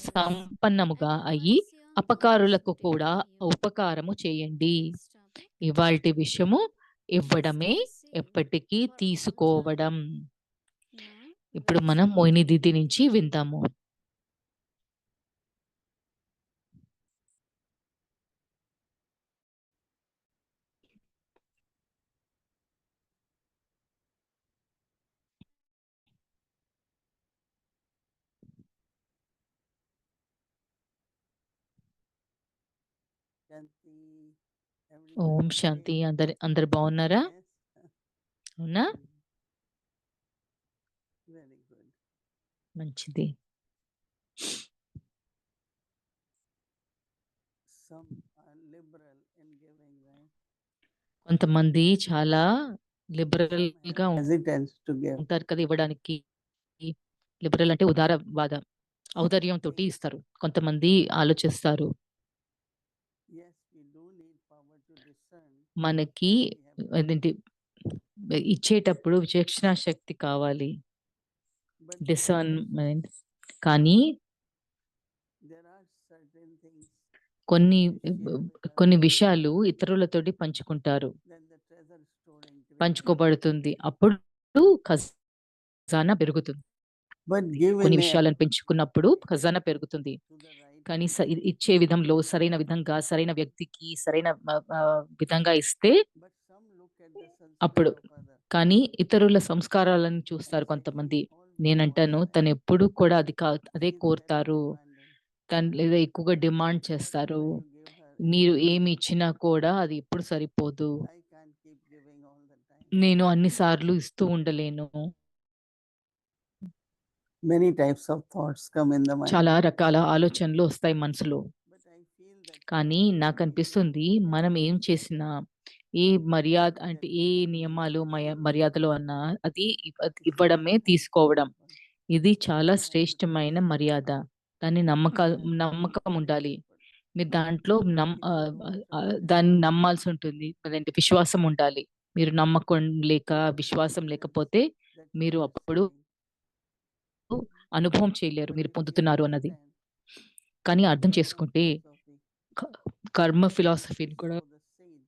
సంపన్నముగా అయ్యి అపకారులకు కూడా ఉపకారము చేయండి. ఇవాల్టి విషయము ఇవ్వడమే ఎప్పటికీ తీసుకోవడం. ఇప్పుడు మనం మోయిని దీది నుంచి విందాము. శాంతి. ఓం Everybody శాంతి. okay? అందరు బాగున్నారా? Yes. అవునా? Very good. మంచిది. Some are liberal in giving, right? కొంతమంది చాలా లిబరల్ Some have గా hesitance to give. ఉంటారు కదా ఇవ్వడానికి. లిబరల్ అంటే ఉదారవాద ఔదార్యంతో Yes, ఇస్తారు. కొంతమంది ఆలోచిస్తారు yes, we do need power to discern మనకి that we have given. అదేంటి ఇచ్చేటప్పుడు విచక్షణ శక్తి కావాలి, But డిసర్న్మెంట్. కానీ there are certain things కొన్ని when we share with కొన్ని others, విషయాలు ఇతరులతోటి పంచుకుంటారు, then the treasure store increases. పంచుకోబడుతుంది. అప్పుడు ఖజానా పెరుగుతుంది. But give కొన్ని in a విషయాలను పెంచుకున్నప్పుడు ఖజానా పెరుగుతుంది. to the right కానీ person. ఇచ్చే విధంలో సరైన విధంగా సరైన వ్యక్తికి సరైన విధంగా ఇస్తే But some look at the అప్పుడు. sanskar of others కానీ ఇతరుల సంస్కారాలను and చూస్తారు say కొంతమంది. he always నేనంటాను wants తను that. ఎప్పుడు కూడా అదే She is very కోరుతారు, demanding. తను లేదా ఎక్కువగా డిమాండ్ చేస్తారు. Whatever you give her, it మీరు won't ఏమి be ఇచ్చినా enough. కూడా అది ఎప్పుడు సరిపోదు. I can't keep giving all the time. నేను అన్నిసార్లు ఇస్తూ ఉండలేను. Many types of thoughts come in the mind. చాలా రకాల ఆలోచనలు వస్తాయి మనసులో. But I feel that కానీ whatever నాకు we అనిపిస్తుంది do, మనం ఏం చేసినా, ఏ మర్యాద అంటే that ఏ we can నియమాలు give మర్యాదలు అన్నా అది is the ఇవ్వడమే, most తీసుకోవడం. beautiful. ఇది చాలా One has to శ్రేష్టమైన trust మర్యాద. దాన్ని and నమ్మకం be ఉండాలి. careful. మీరు దాంట్లో If you don't trust దాన్ని and నమ్మాల్సి ఉంటుంది. అదేంటి విశ్వాసం ఉండాలి. మీరు నమ్మకం లేక, విశ్వాసం లేకపోతే that you మీరు are అప్పుడు receiving. అనుభవం చేయలేరు But మీరు if we పొందుతున్నారు అన్నది. understand కానీ అర్థం karma చేసుకుంటే philosophy, కర్మ if ఫిలాసఫీని you కూడా sow the seed,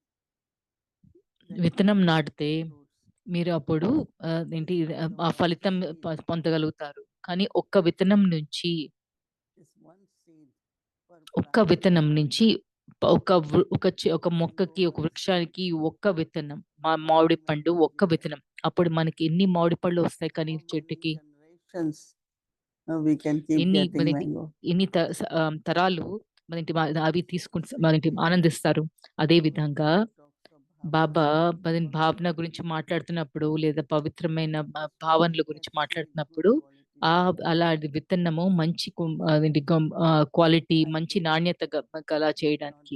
then విత్తనం you నాటితే get fruits. మీరు అప్పుడు ఏంటి This kind of ఆ one ఫలితం seed పొందగలుగుతారు. కానీ ఒక్క విత్తనం నుంచి is one seed per ఒక్క plant విత్తనం growing. నుంచి ఒక మొక్కకి, ఒక Mango, one వృక్షానికి seed. ఒక్క విత్తనం, మామిడి పండు Mangoes ఒక్క we get. విత్తనం. అప్పుడు మనకి ఎన్ని మామిడి పళ్ళు వస్తాయి కానీ How many చెట్టుకి? generations we can keep ఎన్ని getting mango? ఎన్ని తరాలు అవి తీసుకుంటూ ఆనందిస్తారు. అదే So విధంగా Babu talks of bhavana, బాబా భావన positivity. గురించి మాట్లాడుతున్నప్పుడు లేదా పవిత్రమైన Just like భావనల that గురించి seed, good మాట్లాడుతున్నప్పుడు quality seed, అలాంటి విత్తనము మంచి అదేంటి క్వాలిటీ, I మంచి do it, నాణ్యత గల but not చేయడానికి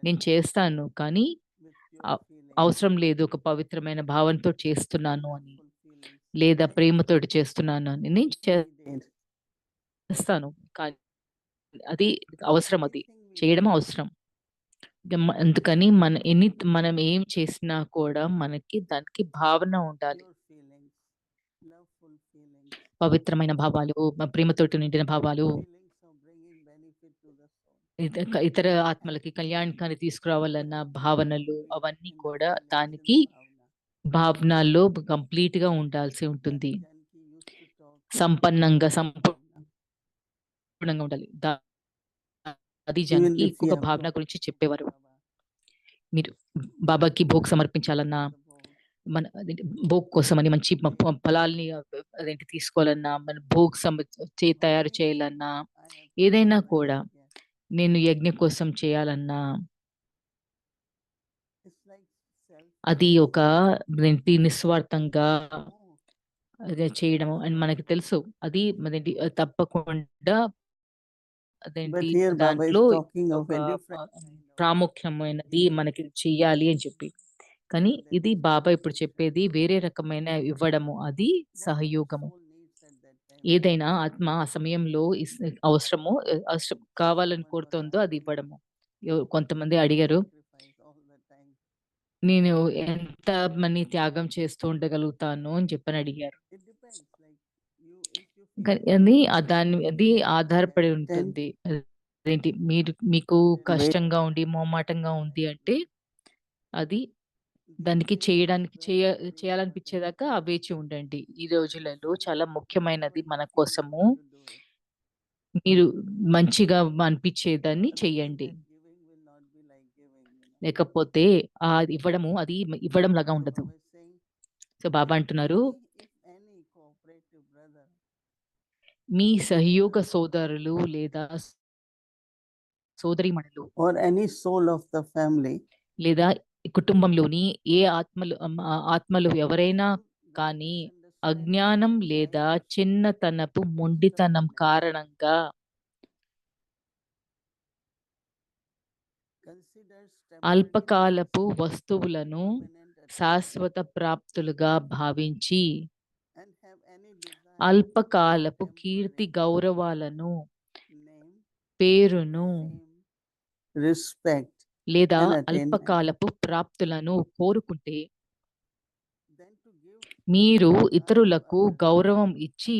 నేను necessarily చేస్తాను. కానీ with pure feeling, అవసరం లేదు ఒక పవిత్రమైన భావనతో చేస్తున్నాను అని, love-full feelings. లేదా I do, ప్రేమతోటి చేస్తున్నాను అని. నేను we did. చేస్తాను కానీ అది అవసరం, అది Anything we చేయడం do, అవసరం. అందుకని మనం ఏం చేసినా కూడా మనకి దానికి భావన ఉండాలి. pure feelings, love-full feelings, పవిత్రమైన భావాలు, ప్రేమతోటి నిండిన భావాలు, feelings of bringing benefit to the soul. ఇతర ఆత్మలకి కళ్యాణాన్ని తీసుకురావాలన్న భావనలు, Should be అవన్నీ in the కూడా feelings, in దానికి the bhavana. భావనలో కంప్లీట్ గా ఉండాల్సి ఉంటుంది. Janki used to talk సంపన్నంగా, about bhavana. సంపూర్ణంగా ఉండాలి. అది Even జన్కి if we ఎక్కువగా have to భావన offer గురించి food to చెప్పేవారు. Baba, మీరు బాబాకి భోగ్ సమర్పించాలన్నా, offer the bhog. మన భోగ్ కోసం అని మంచి ఫలాల్ని అదేంటి తీసుకోవాలన్నా, మన భోగ్ తయారు Whatever చేయాలన్నా, I have to do ఏదైనా my కూడా yajna, నేను యజ్ఞ కోసం చేయాలన్నా it's like అది selfless. ఒక ఏంటి నిస్వార్థంగా No, అదే చేయడం అని మనకి తెలుసు. అది అదేంటి తప్పకుండా but అదేంటి here Baba is దాంట్లో talking of ఒక a different kind of ప్రాముఖ్యమైనది మనకి చెయ్యాలి అని చెప్పి. కానీ that ఇది is బాబా ఇప్పుడు association. చెప్పేది వేరే రకమైన ఇవ్వడము, అది Whatever సహయోగము. soul needs at that time, ఏదైనా ఆత్మ ఆ సమయంలో అవసరము అవసరం కావాలని someone was కోరుతుందో అది asking, ఇవ్వడము. కొంతమంది can you అడిగారు, sacrifice all the time? నేను ఎంత మనీ త్యాగం చేస్తూ ఉండగలుగుతాను అని చెప్పని అడిగారు. It depends. Like you, if you అది అది ఆధారపడి reluctant ఉంటుంది. అదేంటి మీకు and wait కష్టంగా ఉండి, మొహమాటంగా ఉంది అంటే, అది these దానికి days is very, very important. చేయాలనిపించేదాకా వేచి ఉండండి. ఈ రోజులలో చాలా ముఖ్యమైనది Whenever మన you feel కోసము. led to do it. మీరు మంచిగా అనిపించేదాన్ని Otherwise, చెయ్యండి. that giving will not be like giving. లేకపోతే ఇవ్వడము అది ఇవ్వడం లాగా So ఉండదు. Baba is saying, సో బాబా అంటున్నారు, if any cooperative brother మీ సహయోగ సోదరులు లేదా సోదరీమణులు or any soul of the family లేదా కుటుంబంలోని ఏ ఆత్మలు ఎవరైనా through the కానీ misunderstanding అజ్ఞానం or లేదా blindness, చిన్నతనపు మొండితనం stubbornness, కారణంగా considers temporary అల్పకాలపు possession వస్తువులను permanent attachment శాశ్వత ప్రాప్తులుగా భావించి and have any desire అల్పకాలపు for Keerthi temporary గౌరవాలను, name, పేరును fame, respect, లేదా and attainment, అల్పకాలపు ప్రాప్తులను కోరుకుంటే then to give మీరు honor ఇతరులకు to others గౌరవం ఇచ్చి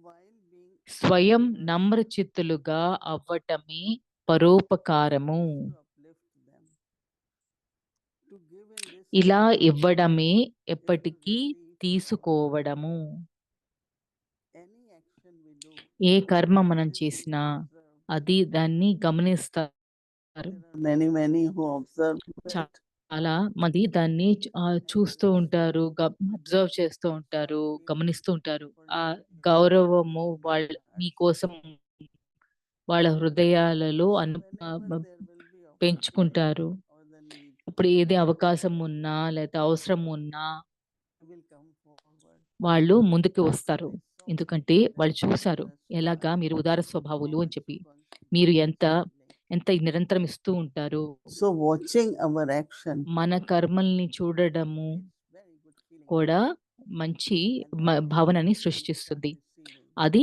while being స్వయం generous నమ్రచిత్తులుగా అవ్వటమే పరోపకారము. is to uplift them. To give in this ఇలా manner ఇవ్వడమే is to ఎప్పటికీ receive from తీసుకోవడము. any action we do. ఏ కర్మ మనం This we చేసినా observe. అది దాన్ని గమనిస్తారు. There are many who observe it. చాలా మంది దాన్ని చూస్తూ ఉంటారు, అబ్జర్వ్ చేస్తూ ఉంటారు, గమనిస్తూ ఉంటారు. ఆ గౌరవము వాళ్ళ మీకోసం వాళ్ళ హృదయాలలో So whenever there will be పెంచుకుంటారు. opportunity or the need, ఇప్పుడు ఏది అవకాశం ఉన్నా లేదా అవసరం ఉన్నా they will come forward. వాళ్ళు ముందుకు వస్తారు. They saw ఎందుకంటే that వాళ్ళు you are చూసారు generous ఎలాగా heart, మీరు ఉదార how స్వభావులు అని much చెప్పి. you మీరు contribute ఎంత constantly. నిరంతరం ఇస్తూ ఉంటారు. So watching our action మన కర్మల్ని చూడడము creates very good feeling కూడా మంచి and that భావనని feeling we start సృష్టిస్తుంది. receiving. అది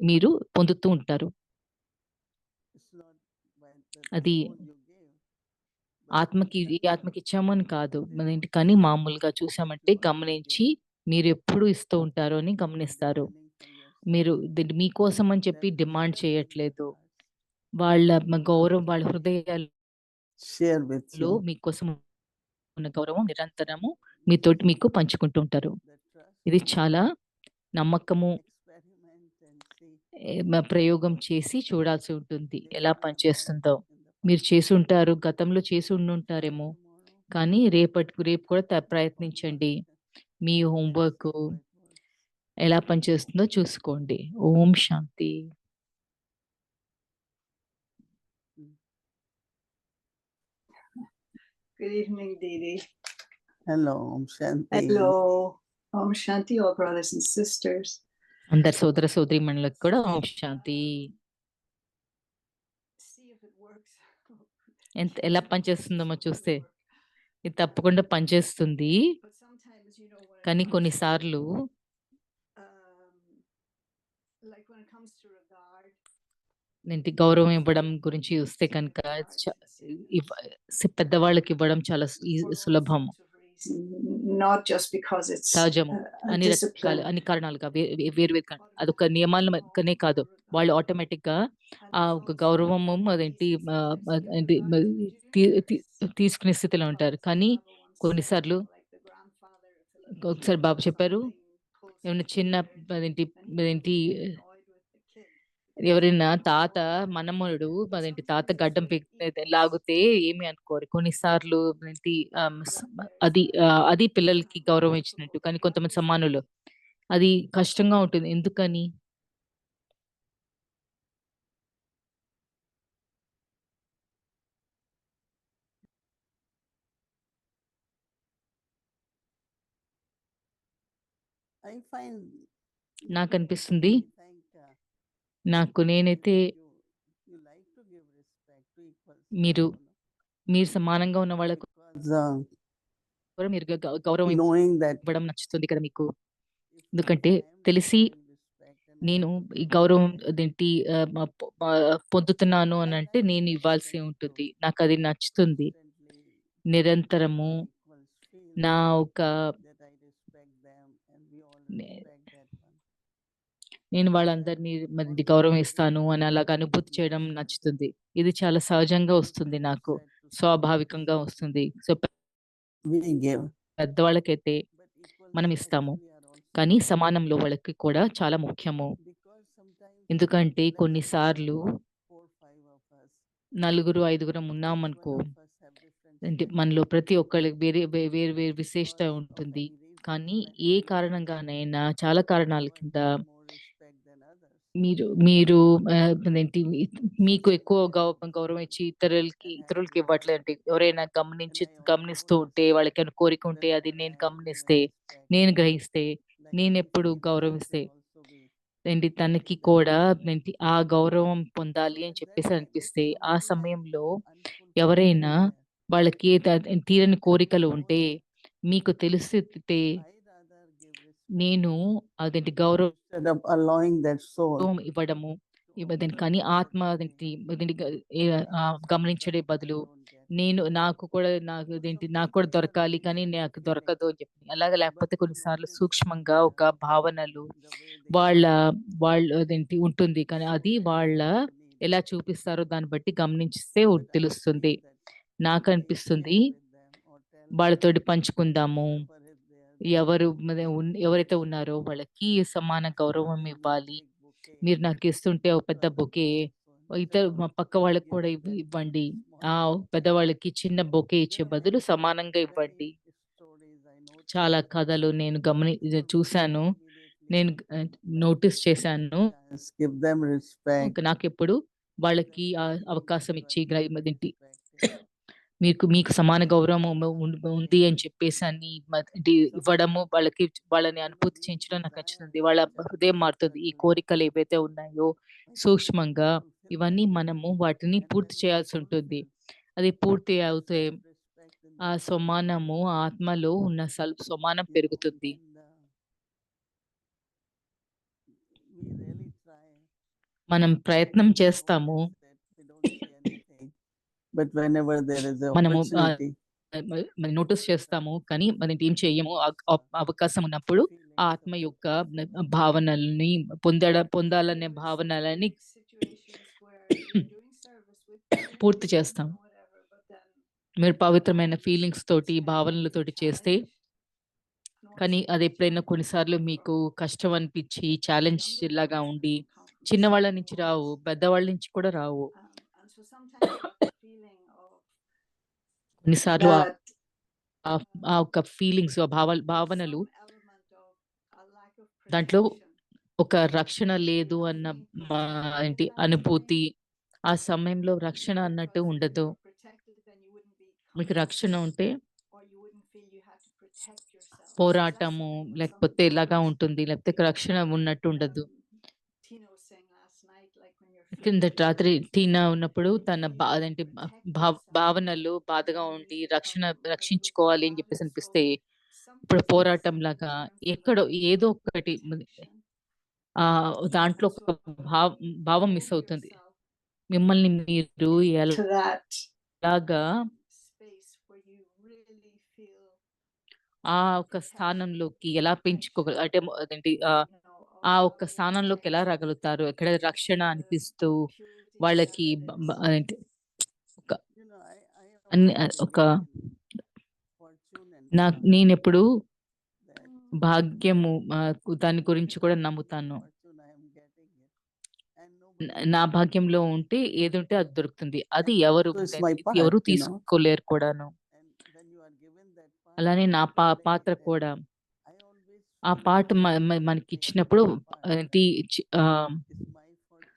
మీరు పొందుతూ ఉంటారు. It's not by the అది soul you give, but ఈ ఆత్మకి ఇచ్చామని కాదు. they మనేంటి watch కానీ మామూలుగా చూసామంటే you always గమనించి give. మీరు ఎప్పుడు ఇస్తూ ఉంటారు అని You're not గమనిస్తారు. demanding for yourself. మీరు మీకోసం అని చెప్పి That demand respect in their చేయట్లేదు. hearts వాళ్ళ గౌరవం వాళ్ళ హృదయాల్లో share with you. మీకోసం ఉన్న గౌరవం నిరంతరము మీతోటి మీకు పంచుకుంటూ ఉంటారు. The trust, ఇది చాలా నమ్మకము experiment and see ప్రయోగం చేసి చూడాల్సి ఉంటుంది this ఎలా you have పనిచేస్తుందో. done in the మీరు past. చేసి ఉంటారు, గతంలో చేసి ఉండుంటారేమో. Tomorrow, కానీ రేపు కూడా do the ప్రయత్నించండి. homework me and homework see how it works. ఎలా పనిచేస్తుందో చూసుకోండి. ఓం శాంతి. Good evening, Didi. Hello, Om Shanti. Hello. Om Shanti, all brothers and sisters. అందరి సోదర సోదరీమణులకు కూడా ఓం శాంతి. See if it works. ఎలా పనిచేస్తుందో చూస్తే ఇది తప్పకుండా పనిచేస్తుంది. But sometimes, when it కానీ comes కొన్నిసార్లు to, like when it comes to regard, గౌరవం ఇవ్వడం గురించి చూస్తే కనుక పెద్దవాళ్ళకి ఇవ్వడం చాలా for all సులభం, sorts of reasons, not just because it's సహజము. a అన్ని discipline. అన్ని కారణాలుగా వేరు అదొక నియమాలనే కాదు. వాళ్ళు ఆటోమేటిక్ గా ఆ ఒక గౌరవము అదేంటి తీసుకునే స్థితిలో ఉంటారు. కానీ కొన్నిసార్లు ఒకసారి బాబు చెప్పారు, ఏమైనా చిన్న అదేంటి ఎవరైనా తాత మనమడు తాత గడ్డం లాగితే ఏమి అనుకోరు. కొన్నిసార్లు అది పిల్లలకి గౌరవం ఇచ్చినట్టు. కానీ కొంతమంది సమానులు అది కష్టంగా ఉంటుంది. ఎందుకని? I find నాకు అనిపిస్తుంది, I think నాకు నేనైతే you like to give respect to equal మీరు you know, సమానంగా ఉన్న వాళ్ళకు because కూడా మీరు గౌరవం knowing that ఇవ్వడం నచ్చుతుంది కదా మీకు. if ఎందుకంటే I am తెలిసి receiving respect and నేను I ఈ గౌరవం అదేంటి పొందుతున్నాను అని అంటే నేను ఇవ్వాల్సి expect ఉంటుంది. to నాకు అది నచ్చుతుంది. constantly నిరంతరము equals feel నా ఒక that I respect them and we all respect that one. నేను వాళ్ళందరినీ మరి గౌరవం ఇస్తాను అని అలాగ అనుభూతి చేయడం నచ్చుతుంది. ఇది చాలా సహజంగా వస్తుంది నాకు. స్వాభావికంగా వస్తుంది. So, we give, పెద్దవాళ్ళకైతే but equal మనం respect ఇస్తాము. we are also కానీ giving. సమానంలో వాళ్ళకి కూడా చాలా ముఖ్యము. Because sometimes, ఎందుకంటే let's కొన్ని say సార్లు 4, 5 of us, నలుగురు, ఐదుగురం each ఉన్నామనుకో, one of us have different అంటే strengths మనలో ప్రతి ఒక్కళ్ళకి వేరే వేరు వేరు విశేషత because of ఉంటుంది. any reason, కానీ many ఏ reasons. కారణంగానైనా చాలా కారణాల One కింద has more respect than others. మీరు మీరు అదేంటి మీకు ఎక్కువ గౌరవం ఇచ్చి ఇతరులకి And I do ఇవ్వట్లేదండి. ఎవరైనా and I also గమనిస్తూ ఉంటే వాళ్ళకేమైనా కోరిక ఉంటే అది whenever నేను I am given గమనిస్తే, respect, నేను గ్రహిస్తే, like నేనెప్పుడు Anjali, this గౌరవిస్తే will also be ఏంటి తనకి given కూడా respect. ఏంటి ఆ గౌరవం పొందాలి So అని at that చెప్పేసి time, if అనిపిస్తే, ఆ something like సమయంలో unfulfilled is ఎవరైనా there, వాళ్ళకి తీరని and కోరికలు you know ఉంటే that, మీకు తెలిస్తే I rather give respect నేను అదేంటి గౌరవం instead of allowing that soul ఇవ్వడము to ఇవ్వదని observe కానీ what ఆత్మ is అదేంటి doing. అదేంటి Sometimes గమనించడే I బదులు don't get it. నాకు కూడా నాకు కూడా దొరకాలి కానీ నాకు దొరకదు అని చెప్పి అలాగే లేకపోతే But you కొన్నిసార్లు notice సూక్ష్మంగా their ఒక భావనలు the way they వాళ్ళ express, వాళ్ళు అదేంటి ఉంటుంది కానీ so అది that is వాళ్ళ what you need. ఎలా చూపిస్తారో దాన్ని బట్టి గమనించిస్తే But I తెలుస్తుంది. feel that నాకు I అనిపిస్తుంది share with them or tell them వాళ్ళతోటి పంచుకుందాము. whosoever is there that ఎవరైతే ఉన్నారో వాళ్ళకి సమాన గౌరవం giving me a ఇవ్వాలి. big bouquet మీరు నాకు ఇస్తుంటే ఒక to పెద్ద others బొకే also ఇతర instead of మా పక్క వాళ్ళకి కూడా giving that ఇవ్వండి. small ఆ bouquet. పెద్దవాళ్ళకి చిన్న బొకే ఇచ్చే There are బదులు many సమానంగా ఇవ్వండి. stories I noticed. చాలా కథలు నేను People will చూశాను. immediately నేను నోటీస్ చేశాను. chance, give them respect. నాకెప్పుడు వాళ్ళకి Then ఆ they feel అవకాశం that you ఇచ్చి are being అదేంటి respected. మీకు సమాన గౌరవం ఉంది అని Sometimes, చెప్పేసి అని ఇవ్వడము వాళ్ళని అనుభూతి these చేయించడం నాకు desires నచ్చుతుంది. వాళ్ళ which are హృదయం very మారుతుంది. ఈ struggling, కోరికలు ఏవైతే ఉన్నాయో why can't we సూక్ష్మంగా fulfill ఇవన్నీ them? మనము వాటిని And పూర్తి when we చేయాల్సి ఉంటుంది. fulfill, అది పూర్తి the అవుతే self-respect in ఆ the soul సమానము ఆత్మలో ఉన్న సమానం పెరుగుతుంది. then we really try. మనం ప్రయత్నం We చేస్తాము. notice that we don't say anything, but whenever there is an మనము opportunity, నోటీస్ చేస్తాము కానీ మనం ఏం చెయ్యము. అవకాశం ఉన్నప్పుడు ఆ feelings ఆత్మ of యొక్క fulfillment, భావనల్ని పొందాలనే భావనలని Like situations where you're doing service with people పూర్తి చేస్తాం. or whatever, but then మీరు పవిత్రమైన ఫీలింగ్స్ తోటి భావనలతోటి చేస్తే కానీ అది ఎప్పుడైనా కొన్నిసార్లు మీకు కష్టం అనిపించి ఛాలెంజ్ లాగా ఉండి చిన్నవాళ్ళ నుంచి రావు, పెద్దవాళ్ళ నుంచి కూడా రావు. and so sometimes that feeling of కొన్నిసార్లు that ఆ ఒక ఫీలింగ్స్ భావనలు some element of a lack of దాంట్లో protection. ఒక రక్షణ లేదు అన్న ఏంటి అనుభూతి. ఆ సమయంలో రక్షణ అన్నట్టు Because if you ఉండదు. were protected, then you wouldn't be మీకు రక్షణ ఉంటే or you wouldn't feel you had to protect yourself. So that's పోరాటము something that లేకపోతే somebody ఎలాగా was, ఉంటుంది, లేకపోతే రక్షణ ఉన్నట్టు ఉండదు. Tina was saying last night, like when you're కింద feeling రాత్రి టీనా ఉన్నప్పుడు తన you need అదేంటి to protect yourself, భావనలు బాధగా then you ఉండి become a little bit రక్షించుకోవాలి అని చెప్పేసి combative. అనిపిస్తే So ఇప్పుడు sometimes పోరాటం it's లాగా time for ఎక్కడో that ఏదో ఒకటి protection. ఆ దాంట్లో And ఒక so భావం you మిస్ allow అవుతుంది. yourself మిమ్మల్ని మీరు into that ఎలాగా space where you really feel ఆ ఒక స్థానంలోకి ఎలా పెంచుకోగల అంటే అదేంటి you know, ఆ of ఒక్క స్థానంలోకి ఎలా protection, రాగలుగుతారు, ఎక్కడ రక్షణ the అనిపిస్తూ purity వాళ్ళకి that it is. అదేంటి ఒక you know, I అన్ని always ఒక believe in fortune and నేనెప్పుడు that భాగ్యము దాని గురించి కూడా నమ్ముతాను. fortune I am getting it, and nobody నా can భాగ్యంలో take it. ఉంటే ఏదుంటే అది దొరుకుతుంది. అది And ఎవరు also it's my part, ఎవరు you know. తీసుకోలేరు కూడాను. And when you are given that part, అలానే you నా have to play పాత్ర it. కూడా And I always ఆ feel పాట that మనకి playing ఇచ్చినప్పుడు my part ఏంటి is my fortune,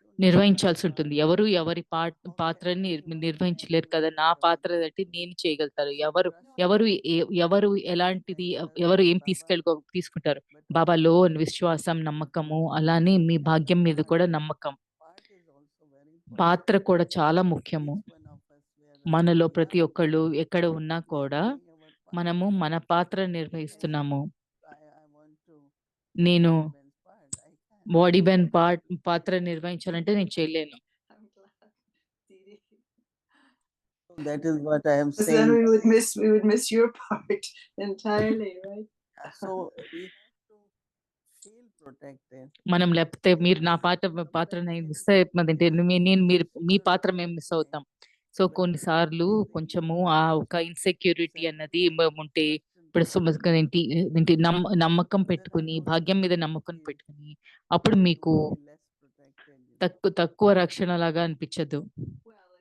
is my నిర్వహించాల్సి part. ఉంటుంది. ఎవరి How can పాత్రని anyone నిర్వహించలేరు stand కదా. in నా your పాత్ర shoes? అంటే నేను చేయగలుగుతారు. So ఎవరు trust ఎవరు and ఎలాంటిది trust ఎవరు in ఏం Baba, తీసుకుంటారు. but బాబాలో also విశ్వాసం, trust in నమ్మకము, yourself. అలానే మీ భాగ్యం మీద Part, కూడా నమ్మకం. part is also very important. పాత్ర కూడా చాలా ముఖ్యము. Each one of us, wherever మనలో we ప్రతి are, ఒక్కళ్ళు ఎక్కడ ఉన్నా we are కూడా playing our part. మనము మన పాత్ర నిర్వహిస్తున్నాము. I want to నేను play Ben's part. I can't. Body Ben పాత్ర నిర్వహించాలంటే నేను చేయలేను. I'm glad, Didi. So that is what I am Because saying. then we would miss your part entirely, right? So we have to feel protected. మనం లేకపోతే మీరు నా పాత్ర నేను మిస్ అయిపోయిందంటే నేను మీరు మీ పాత్ర మేము మిస్ అవుతాం. సో కొన్నిసార్లు కొంచెము ఆ ఒక ఇన్‌సెక్యూరిటీ అన్నది ఉంటే ఇప్పుడు ఏంటి ఏంటి నమ్మకం పెట్టుకొని, భాగ్యం మీద నమ్మకం పెట్టుకొని, అప్పుడు మీకు Less protected, తక్కువ రక్షణలాగా అనిపించదు. Well,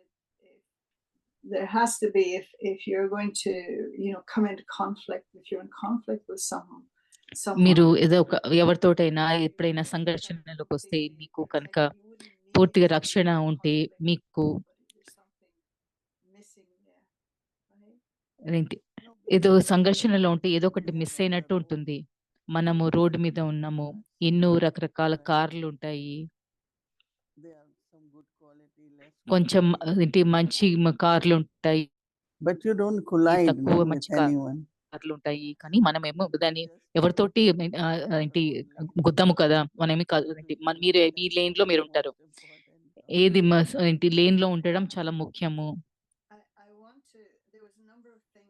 there has to be if you're going to come into conflict, if you're in conflict with మీరు someone ఏదో ఒక ఎవరితోటైనా ఎప్పుడైనా సంఘర్షణలోకొస్తే మీకు కనుక పూర్తిగా రక్షణ ఉంటే మీకు ఏంటి ఏదో సంఘర్షణలో ఉంటే ఏదో ఒకటి మిస్ అయినట్టు ఉంటుంది. మనము రోడ్డు మీద ఉన్నాము. ఎన్నో రకరకాల కార్లుంటాయి. there are some good quality, less కొంచెం quality. ఏంటి మంచి కార్లుంటాయి. But you don't collide తక్కువ with మంచి anyone. కార్లుంటాయి. కానీ మనమేమో దాన్ని ఎవరితోటి ఏంటి గుద్దము కదా! మనమేమి కాదు ఏంటి మీరు మీ లేన్‌లో మీరుంటారు. ఏది ఏంటి లేన్‌లో ఉండడం చాలా ముఖ్యము. I want to there was a number of things,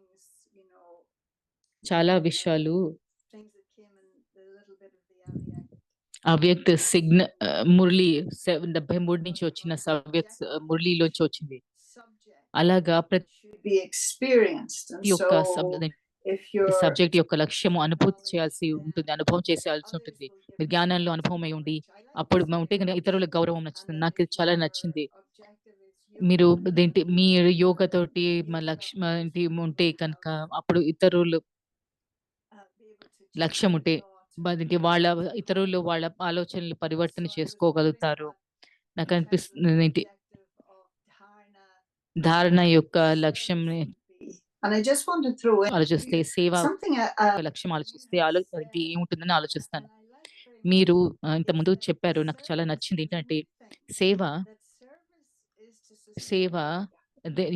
చాలా విషయాలు things that came in the little bit of the Aviac అవ్యక్త మురళి 73 నుంచి వచ్చిన మురళిలోంచి వచ్చింది. subject అలాగా ప్రతి should be experienced. And ఒక్క so if you're సబ్జెక్ట్ యొక్క లక్ష్యము అనుభూతి చేయాల్సి ఉంటుంది. అనుభవం చేసేయాల్సి ఉంటుంది. మీరు జ్ఞానంలో అనుభవం అయి ఉండి, అప్పుడు ఉంటే గనుక ఇతరులకు గౌరవం నచ్చుతుంది. నాకు ఇది చాలా నచ్చింది. మీరు మీరు యోగా తోటి ఏంటి ఉంటే కనుక అప్పుడు ఇతరులు లక్ష్యం ఉంటే వాళ్ళ ఇతరులు వాళ్ళ ఆలోచనలు పరివర్తన చేసుకోగలుగుతారు. నాకు అనిపిస్తుంది ఏంటి ధారణ యొక్క లక్ష్యం And I just want to throw in ఆలోచిస్తే సేవ something లక్ష్యం ఆలోచిస్తే ఏంటి ఏముంటుందని ఆలోచిస్తాను. మీరు ఇంతకుముందు చెప్పారు నాకు చాలా నచ్చింది ఏంటంటే సేవ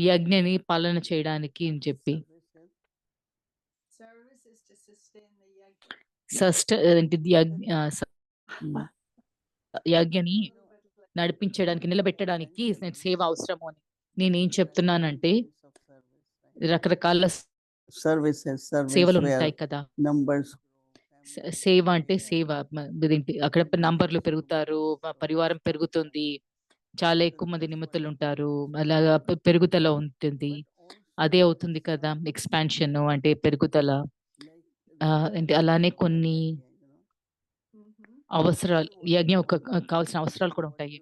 యజ్ఞని పాలన చేయడానికి అని చెప్పి service is to sustain the యజ్ఞని నడిపించడానికి నిలబెట్టడానికి సేవ అవసరము అని నేనేం చెప్తున్నానంటే రకరకాల సేవలు ఉంటాయి కదా. సేవ అంటే సేవ అక్కడ నంబర్లు పెరుగుతారు, పరివారం పెరుగుతుంది, చాలా ఎక్కువ మంది నిమిత్తులు ఉంటారు, అలాగా పెరుగుదల ఉంటుంది. అదే అవుతుంది కదా ఎక్స్పాన్షన్ అంటే పెరుగుదల. అంటే అలానే కొన్ని అవసరాలు యజ్ఞం కావాల్సిన అవసరాలు కూడా ఉంటాయి.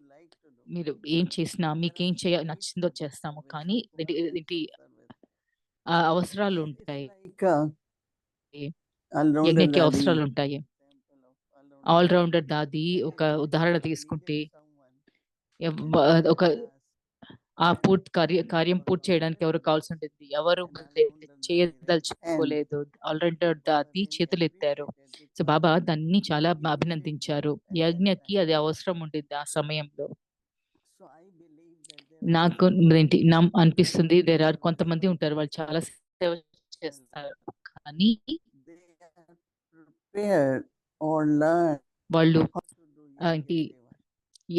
మీరు ఏం చేసినా మీకేం నచ్చిందో చేస్తాము. కానీ ఏంటి ఆ అవసరాలు ఉంటాయి. యజ్ఞకి అవసరాలు ఉంటాయి. ఆల్ రౌండర్ దాది ఒక ఉదాహరణ తీసుకుంటే ఒక ఆ కార్యం పూర్తి చేయడానికి ఎవరు కావాల్సి ఉంటుంది. ఎవరు చేయదలుచుకోలేదు. ఆల్ రౌండర్ దాది చేతులు ఎత్తారు. సో బాబా దాన్ని చాలా అభినందించారు. యజ్ఞకి అది అవసరం ఉండింది ఆ సమయంలో. నాకు ఏంటి అనిపిస్తుంది కొంతమంది ఉంటారు వాళ్ళు చాలా సేవ చేస్తారు. కానీ వాళ్ళు ఏంటి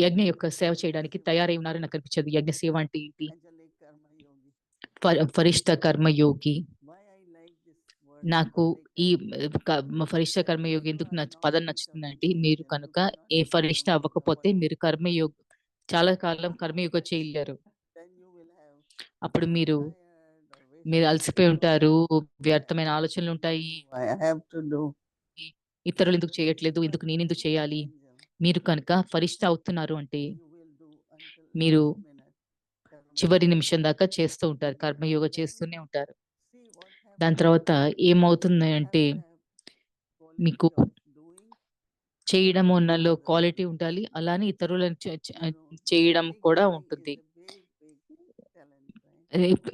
యజ్ఞ యొక్క సేవ చేయడానికి తయారై ఉన్నారని నాకు అనిపించదు. యజ్ఞ సేవ అంటే ఏంటి? ఫరిష్ట కర్మయోగి. నాకు ఈ ఫరిష్ట కర్మయోగి ఎందుకు పదం నచ్చుతుందంటే మీరు కనుక ఏ ఫరిష్ట అవ్వకపోతే మీరు కర్మయోగి చాలా కాలం కర్మయోగ చేయలేరు. అప్పుడు మీరు అలసిపోయి ఉంటారు, వ్యర్థమైన ఆలోచనలు ఉంటాయి. ఇతరులు ఎందుకు చేయట్లేదు, ఎందుకు నేను ఎందుకు చేయాలి? మీరు కనుక ఫరిష్ట అవుతున్నారు అంటే మీరు చివరి నిమిషం దాకా చేస్తూ ఉంటారు, కర్మయోగ చేస్తూనే ఉంటారు. దాని తర్వాత ఏమవుతుంది అంటే మీకు చేయడం అన్నలో క్వాలిటీ ఉండాలి, అలానే ఇతరులను చేయడం కూడా ఉంటుంది.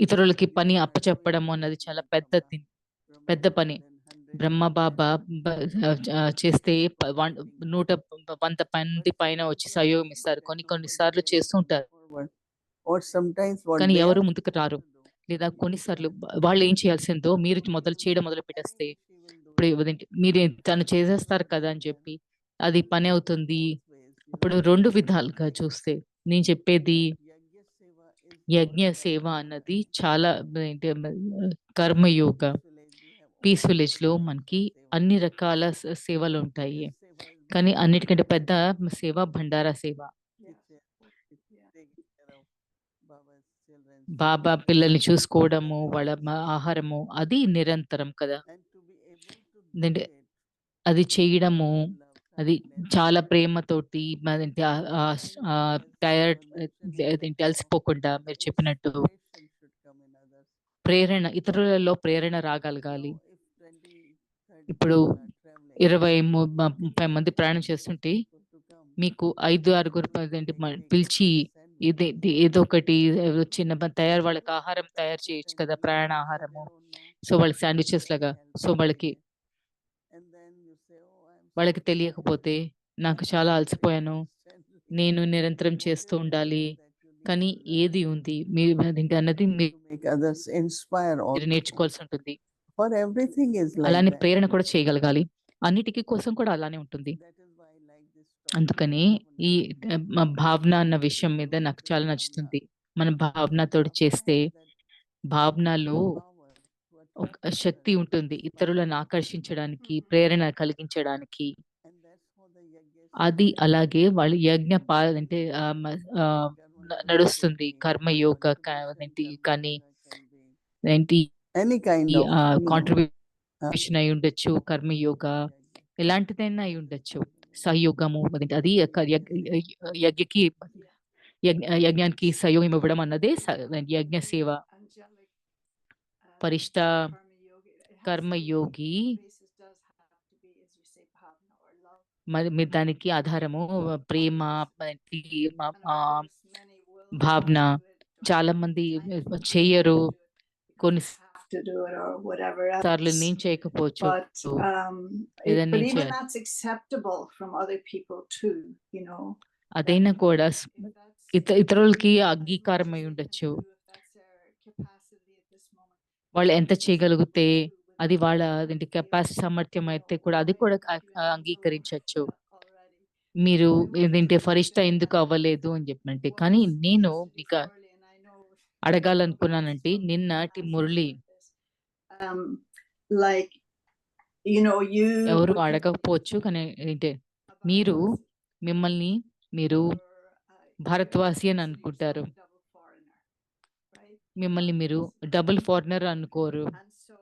ఇతరులకి పని అప్పచెప్పడం అన్నది చాలా పెద్ద పని. బ్రహ్మ బాబా చేస్తే 100 మంది పైన వచ్చి సహయోగం ఇస్తారు. కొన్ని సార్లు చేస్తూ ఉంటారు. కానీ ఎవరు ముందుకు రారు. లేదా కొన్నిసార్లు వాళ్ళు ఏం చేయాల్సిందో మీరు చేయడం మొదలు పెట్టేస్తే ఇప్పుడు మీరు తను చేసేస్తారు కదా అని చెప్పి అది పని అవుతుంది. అప్పుడు 2 విధాలుగా చూస్తే నేను చెప్పేది యజ్ఞ సేవ అన్నది చాలా కర్మయోగ. పీస్ విలేజ్ లో మనకి అన్ని రకాల సేవలు ఉంటాయి. కానీ అన్నిటికంటే పెద్ద సేవ బండారా సేవ. Yeah. Yeah. taking care of Baba's children. బాబా పిల్లల్ని చూసుకోవడము, వాళ్ళ ఆహారము అది నిరంతరం కదా! And to be able to do ఎందుకంటే it అది చేయడము, love, అది kindness, చాలా ప్రేమతోటి మరేంటి టైర్డ్ అదేంటి అలసిపోకుండా మీరు చెప్పినట్టు inspiration should come in others. Prerana ఇతరులలో Prerana రాగలగాలి. So if 20, 30 ఇప్పుడు people are traveling, 20, 30 మంది ప్రయాణం చేస్తుంటే people to come, మీకు 5, 6 అదేంటి పిలిచి ఏదో ఒకటి చిన్న తయారు వాళ్ళకి ఆహారం తయారు చేయొచ్చు కదా! ప్రయాణ ఆహారము. సో వాళ్ళకి శాండ్‌విచెస్ లాగా. సో వాళ్ళకి and then you say, oh, I'm వాళ్ళకి so తెలియకపోతే tired. నాకు చాలా అలసిపోయాను. Constantly. నేను నిరంతరం What చేస్తూ is it ఉండాలి. that you need కానీ to learn ఏది ఉంది? మీరు అదేంటి అన్నది to make others inspire మీరు also? నేర్చుకోవాల్సి ఉంటుంది. For everything is like అలానే that. ప్రేరణ కూడా చేయగలగాలి. అన్నిటికి కోసం కూడా అలానే ఉంటుంది. That is why I like this topic. అందుకని ఈ భావన అన్న విషయం మీద నాకు చాలా నచ్చుతుంది. మనం భావనతోటి చేస్తే భావనలో ఒక శక్తి ఉంటుంది. ఇతరులను ఆకర్షించడానికి, ప్రేరణ కలిగించడానికి. అది అలాగే వాళ్ళు అంటే నడుస్తుంది. కర్మయోగ అదేంటి కానీ ఏంటి Any kind ఈ of, you know, కాంట్రిబ్యూషన్ అయి ఉండొచ్చు, కర్మయోగ ఎలాంటిదైనా అయి ఉండొచ్చు. సహయోగము అదేంటి అది యజ్ఞకి యజ్ఞానికి సహయోగం ఇవ్వడం అన్నదే యజ్ఞ సేవ. Angelic, పరిష్ట karma yogi. It has to be, Karmayogi the basis does have to be, as you say, bhavna or love. మీరు దానికి ఆధారము ప్రేమ అదేంటి And of course, many will భావన. not do it, don't చాలా have మంది time to do it, చెయ్యరు. do it because కొన్ని they have to do it or whatever సార్లు else. నేను చేయకపోవచ్చు. But ఏదైనా but నేను even చేయాలి. that's acceptable from other people too, you know. అదైనా కూడా If that's ఇతరులకి as అంగీకారం much as అయి they can ఉండొచ్చు. do, if that's their capacity at this moment, వాళ్ళు ఎంత that's చేయగలిగితే true అది without వాళ్ళ fear. అదేంటి They కెపాసిటీ సామర్థ్యం will, అయితే కూడా అది I కూడా completely అంగీకరించొచ్చు. know already. మీరు I wanted ఏంటంటే to ఫరిష్ట mention ఎందుకు that అవ్వలేదు అని చెప్పంటే, was కానీ నేను yesterday మీకు Forley, and I know అడగాలనుకున్నానంటే spoken in the నిన్నటి past Murali about this. Like, you know, you ఎవరు could అడగకపోవచ్చు కానీ ఏంటే about మీరు us, మిమ్మల్ని మీరు or, భారతవాసి అని consider అనుకుంటారు. yourself double foreigner, right? మిమ్మల్ని మీరు డబుల్ ఫారినర్ అనుకోరు. And so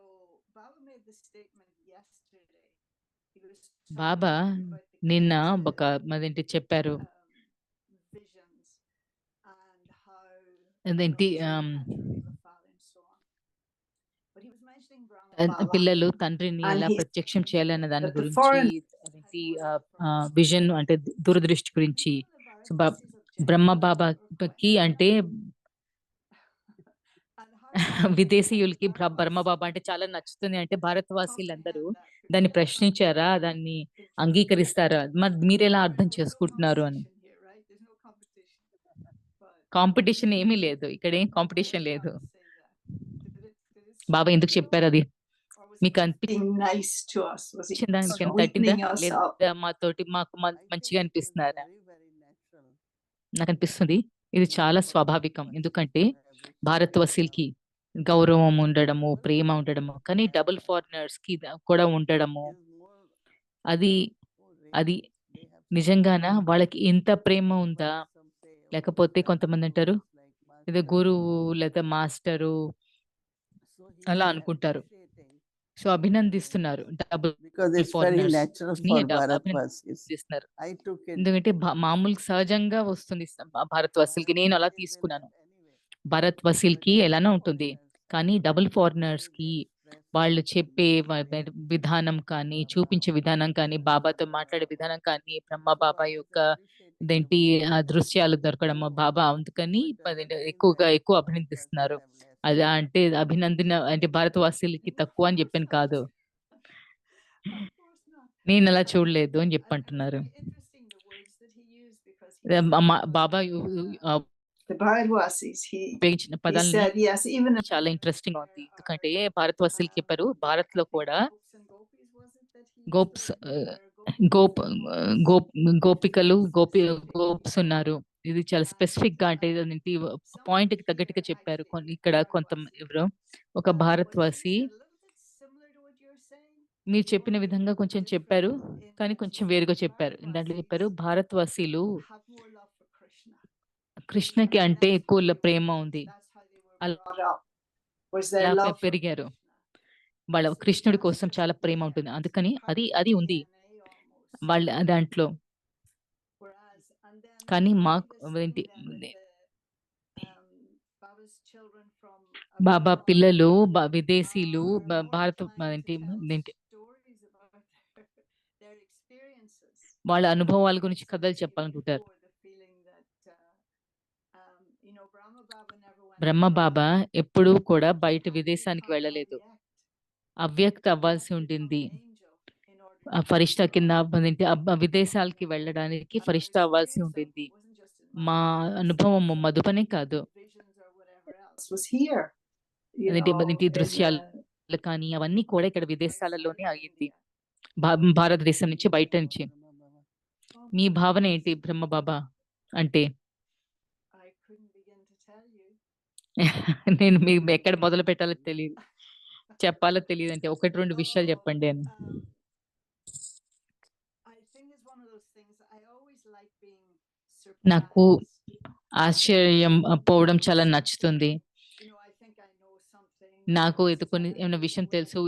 Baba made the statement yesterday. He was Baba talking about the నిన్న connected, ఒక అదేంటి చెప్పారు. visions and how, అదేంటి children had to leave a father and so on. But he was mentioning Brahma Baba. పిల్లలు తండ్రిని And ఎలా he's ప్రత్యక్షం saying చేయాలన్న దాని that the గురించి foreign అదేంటి had more of a vision అంటే దూరదృష్టి గురించి. సో బ్రహ్మ బాబాకి అంటే విదేశీయులకి బ్రహ్మ బాబా అంటే చాలా నచ్చుతుంది. అంటే భారతవాసీలందరూ దాన్ని ప్రశ్నించారా? దాన్ని అంగీకరిస్తారా? మరి మీరెలా అర్థం చేసుకుంటున్నారు అని. కాంపిటీషన్ ఏమీ లేదు. ఇక్కడ ఏం కాంపిటీషన్ లేదు. బాబా ఎందుకు చెప్పారు అది? మీకు అనిపించిందా? మీకేం తట్టిందా? లేదా మాతోటి మాకు మంచిగా అనిపిస్తున్నారా? నాకు అనిపిస్తుంది ఇది చాలా స్వాభావికం. ఎందుకంటే భారతవాసీలకి గౌరవం ఉండడము, ప్రేమ ఉండడము, కానీ డబుల్ ఫారినర్స్ కి కూడా ఉండడము అది అది నిజంగానా వాళ్ళకి ఇంత ప్రేమ ఉందా? లేకపోతే కొంతమంది అంటారు ఏదో గురువు లేదా మాస్టరు అలా అనుకుంటారు. సో అభినందిస్తున్నారు double because it's very foreigners natural ని for Bharatvasis. అభినందిస్తున్నారు. I took it. ఎందుకంటే మామూలుగా సహజంగా వస్తుంది భారతవాసీలకి. నేను అలా తీసుకున్నాను. భారతవాసీలకి ఎలానో ఉంటుంది. కానీ డబుల్ ఫారినర్స్ కి వాళ్ళు చెప్పే విధానం కానీ, చూపించే విధానం కానీ, బాబాతో మాట్లాడే విధానం కానీ, బ్రహ్మ బాబా యొక్క ఇదేంటి దృశ్యాలు దొరకడం బాబా అందుకని ఎక్కువ అభినందిస్తున్నారు. అది అంటే అభినందన అంటే భారతవాసీలకి తక్కువ అని చెప్పాను కాదు. నేను అలా చూడలేదు అని చెప్పంటున్నారు. బాబా ఉపయోగించిన పదాలని చాలా ఇంట్రెస్టింగ్ ఉంది. ఎందుకంటే భారతవాసీలకి చెప్పారు భారత్ లో కూడా గోపికలు గోప్స్ ఉన్నారు. ఇది చాలా స్పెసిఫిక్ గా అంటే పాయింట్ కి తగ్గట్టుగా చెప్పారు. ఇక్కడ కొంత ఎవరో ఒక భారతవాసి మీరు చెప్పిన విధంగా కొంచెం చెప్పారు. కానీ కొంచెం వేరుగా చెప్పారు. దాంట్లో చెప్పారు భారతవాసీలు కృష్ణకి అంటే ఎక్కువ ప్రేమ ఉంది. అలా పెరిగారు. వాళ్ళ కృష్ణుడి కోసం చాలా ప్రేమ ఉంటుంది. అందుకని అది ఉంది వాళ్ళ దాంట్లో. కానీ మాకు ఏంటి బాబా పిల్లలు విదేశీయులు భారత ఏంటి వాళ్ళ అనుభవాల గురించి కథలు చెప్పాలనుకుంటారు. బ్రహ్మ బాబా ఎప్పుడూ కూడా బయట విదేశానికి వెళ్ళలేదు. అవ్యక్త అవ్వాల్సి ఉండింది. ఫరిష్తా కింద విదేశాలకి వెళ్ళడానికి ఫరిష్తా అవ్వాల్సి ఉండింది. మా అనుభవం మధుబనే కాదు. అదేంటి దృశ్యాలు కానీ అవన్నీ కూడా ఇక్కడ విదేశాలలోనే అయ్యింది. భారతదేశం నుంచి బయట నుంచి. మీ భావన ఏంటి బ్రహ్మ బాబా అంటే? నేను మీకు ఎక్కడ మొదలు పెట్టాలో తెలియదు, చెప్పాలో తెలియదు. అంటే 1-2 విషయాలు చెప్పండి అని. నాకు ఆశ్చర్యం పోవడం చాలా నచ్చుతుంది. నాకు ఇది ఏమైనా విషయం తెలుసు,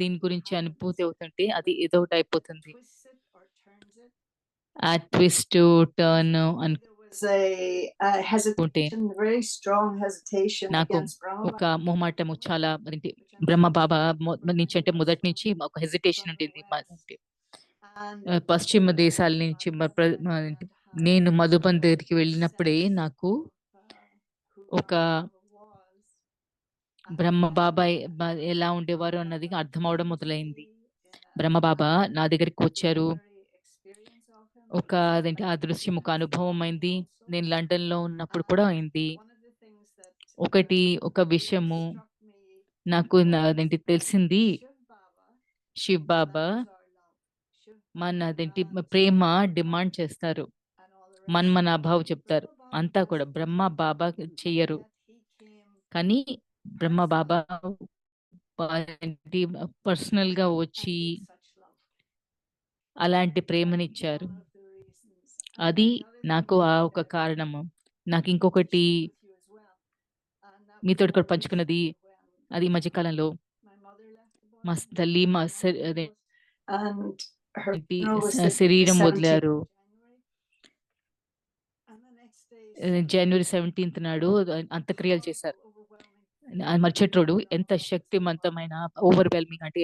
దీని గురించి అనుభూతి అవుతుంటే అది ఏదో ఒకటి అయిపోతుంది. ఆ ట్విస్ట్ టర్న్ అనుకుంటే నాకు ఒక మొహమాటము చాలా బ్రహ్మ బాబా నుంచి అంటే మొదటి నుంచి ఒక హెజిటేషన్ ఉంటుంది. పశ్చిమ దేశాల నుంచి నేను మధుబన్ దగ్గరికి వెళ్ళినప్పుడే నాకు ఒక బ్రహ్మ బాబా ఎలా ఉండేవారు అన్నది అర్థం అవడం మొదలైంది. బ్రహ్మ బాబా నా దగ్గరికి వచ్చారు. అదేంటి ఆ దృశ్యం ఒక అనుభవం అయింది. నేను లండన్ లో ఉన్నప్పుడు కూడా అయింది. ఒక విషయము నాకు అదేంటి తెలిసింది. శివ్ బాబా అదేంటి ప్రేమ డిమాండ్ చేస్తారు. మన్మనాభావ్ చెప్తారు. అంతా కూడా బ్రహ్మ బాబా చెయ్యరు. కానీ బ్రహ్మ బాబా పర్సనల్ గా వచ్చి అలాంటి ప్రేమనిచ్చారు. అది నాకు ఒక కారణము. నాకు ఇంకొకటి మీతో కూడా పంచుకున్నది, అది ఈ మధ్యకాలంలో మా తల్లి శరీరం వదిలారు. జనవరి 17th నాడు అంత్యక్రియలు చేశారు. మరుసటి రోజు ఎంత శక్తివంతమైన ఓవర్వెల్మింగ్ అంటే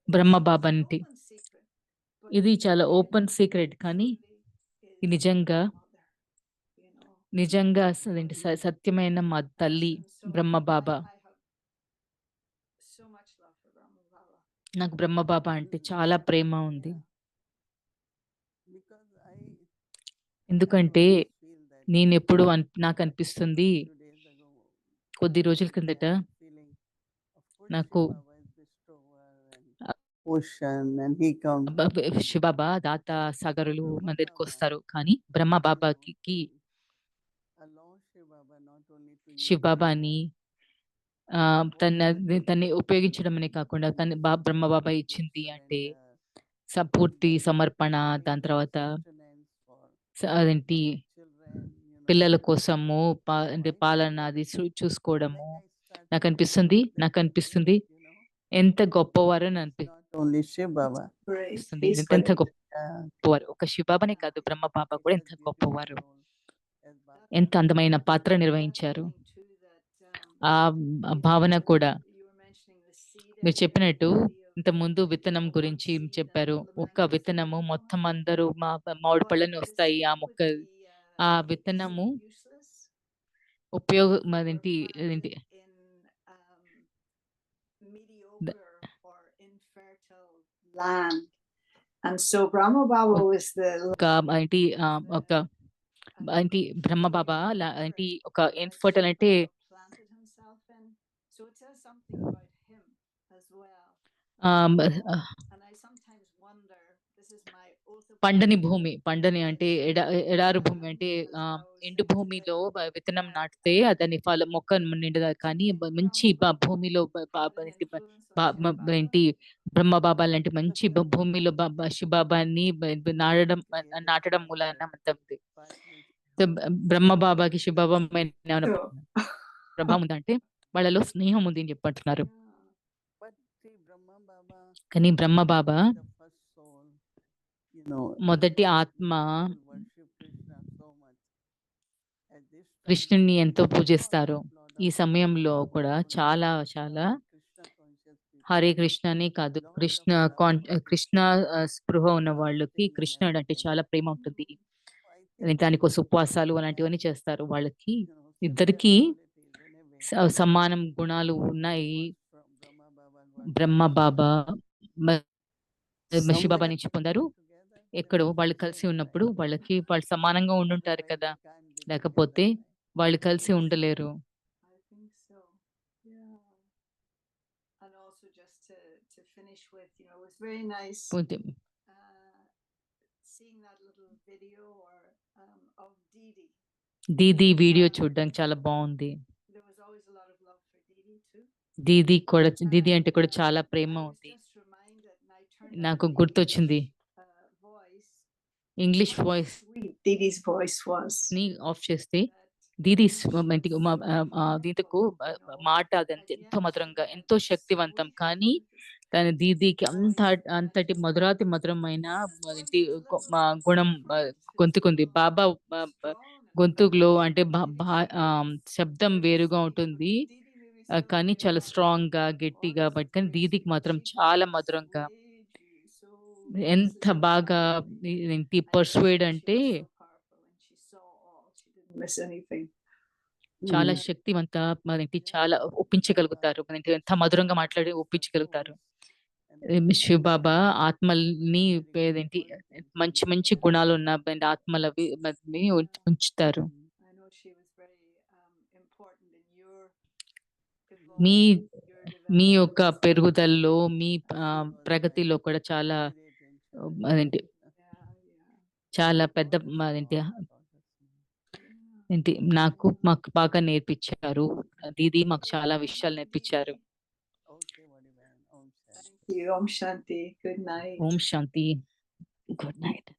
బ్రహ్మ బాబా అంటే ఇది చాలా ఓపెన్ సీక్రెట్. కానీ నిజంగా సత్యమైన మా తల్లి బ్రహ్మ బాబా. నాకు బ్రహ్మ బాబా అంటే చాలా ప్రేమ ఉంది. ఎందుకంటే నేను ఎప్పుడు నాకు అనిపిస్తుంది, కొద్ది రోజుల కిందట నాకు శివబాబా దాత సాగరులు మన దగ్గరికి వస్తారు. కానీ బ్రహ్మ బాబాకి శివబాబాని తన్ని ఉపయోగించడం అనే కాకుండా బ్రహ్మ బాబా ఇచ్చింది అంటే పూర్తి సమర్పణ. దాని తర్వాత అదేంటి పిల్లల కోసము అంటే పాలన అది చూసుకోవడము. నాకు అనిపిస్తుంది ఎంత గొప్పవారు అని అనిపిస్తుంది. ఎంత గొప్పవారు. ఒక శివబాబానే కాదు, బ్రహ్మ బాబా కూడా ఎంత గొప్పవారు, ఎంత అందమైన పాత్ర నిర్వహించారు. ఆ భావన కూడా మీరు చెప్పినట్టు ఇంత ముందు విత్తనం గురించి చెప్పారు. ఒక్క విత్తనము మొత్తం అందరూ మామిడి పళ్ళని వస్తాయి. ఆ మొక్క ఆ విత్తనము ఉపయోగం అదేంటి బ్రహ్మ బాబా ఒక ఇన్ఫర్టైల్ అంటే పండని భూమి, పండని అంటే ఎడారి భూమి అంటే Yes, ఎండు భూమిలో విత్తనం నాటితే దాని ఫలం మొక్క నిండదు. కానీ మంచి భూమిలో ఏంటి ఏంటి బ్రహ్మబాబా లాంటి మంచి భూమిలో శివబాబాని నాటడం నాటడం మూలాన మొత్తం బ్రహ్మబాబాకి శివబాబా మీద ఏమైనా Sure. ప్రభావం ఉందంటే వాళ్ళలో స్నేహం ఉంది అని చెప్పంటున్నారు. But see, Brahma Baba, కానీ Brahma Baba the first soul, you know, మొదటి ఆత్మ people worship Krishna so much. At this time, కృష్ణుని ఎంతో పూజిస్తారు. lot ఈ of సమయంలో కూడా powerful చాలా Krishna చాలా conscious people. హరే కృష్ణనే కాదు, కృష్ణ స్పృహ ఉన్న వాళ్ళకి కృష్ణుడు అంటే చాలా ప్రేమ ఉంటుంది. దానికోసం ఉపవాసాలు అలాంటివన్నీ చేస్తారు. వాళ్ళకి You know, ఇద్దరికి similar qualities in a way. సమానం గుణాలు ఉన్నాయి. From Brahma Baba got Brahma Baba Shiv Baba somewhere నుంచి పొందారు. together, ఎక్కడో when వాళ్ళు they కలిసి same ఉన్నప్పుడు time. వాళ్ళు సమానంగా ఉండుంటారు కదా, Otherwise they can't be లేకపోతే together. వాళ్ళు కలిసి ఉండలేరు. I think so. Yeah. And also just to finish with, you know, it was very nice seeing that little video or of Didi. Didi video చూడడానికి చాలా బాగుంది. There was always a lot of love for Didi too. దీది అంటే కూడా చాలా ప్రేమ I was ఉంది. just reminded, and I turned నాకు on the గుర్తొచ్చింది English, voice. English How voice sweet Didi's voice was. ని ఆఫ్ చేస్తే That దీది దీదకు మాట అదంతా ఎంతో మధురంగా ఎంతో శక్తివంతం. కానీ తన దీదికి అంతటి మధురమైన ఏంటి గుణం గొంతుకుంది. బాబా గొంతులో అంటే శబ్దం వేరుగా ఉంటుంది, కానీ చాలా స్ట్రాంగ్ గా గట్టిగా. బట్ కానీ దీదికి మాత్రం చాలా మధురంగా ఎంత బాగా ఏంటి పర్సువేడ్ అంటే miss anything. చాలా శక్తివంత ఏంటి చాలా ఒప్పించగలుగుతారు. ఎంత మధురంగా మాట్లాడి ఒప్పించగలుగుతారు. శివబాబా ఆత్మల్ని ఏంటి మంచి మంచి గుణాలు ఉన్న ఆత్మలవి ఉంచుతారు. I know she was very important in your me development, మీ యొక్క your development. పెరుగుదలలో మీ ప్రగతిలో కూడా చాలా అదేంటి Yeah, yeah. చాలా పెద్ద అదేంటి ఏంటి మాకు బాగా నేర్పించారు. దీది మాకు చాలా విషయాలు నేర్పించారు. Thank you. Om Shanti. Good night. ఓం శాంతి. Good night.